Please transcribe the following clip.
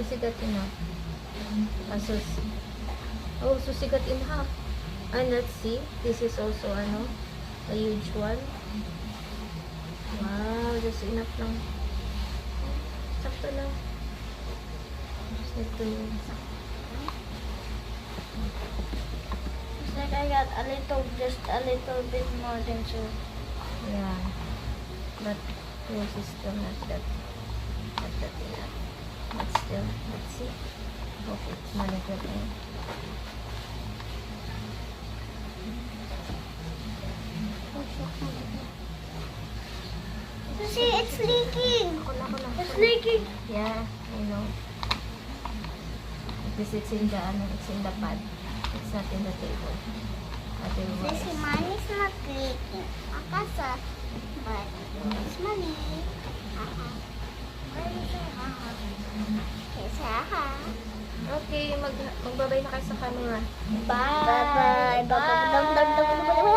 Susigatin na. Oh, susigat in half. And let's see. This is also, a huge one. Wow, just enough lang. Sakto lang. Just need to... It's like I got just a little bit more than so. Yeah. But yours is still not that enough. But still, let's see. Hope it's manipulated. See, it's leaking. It's leaking. Yeah, I know. Because it's in the pot. It's not in the table. Otherwise, This money is not leaking. Akasa. But it's money. Why do you say haha? Yes, haha. okay, magbabay na kayo sa camera. Bye. Bye. Bye. Bye. Bye. Bye.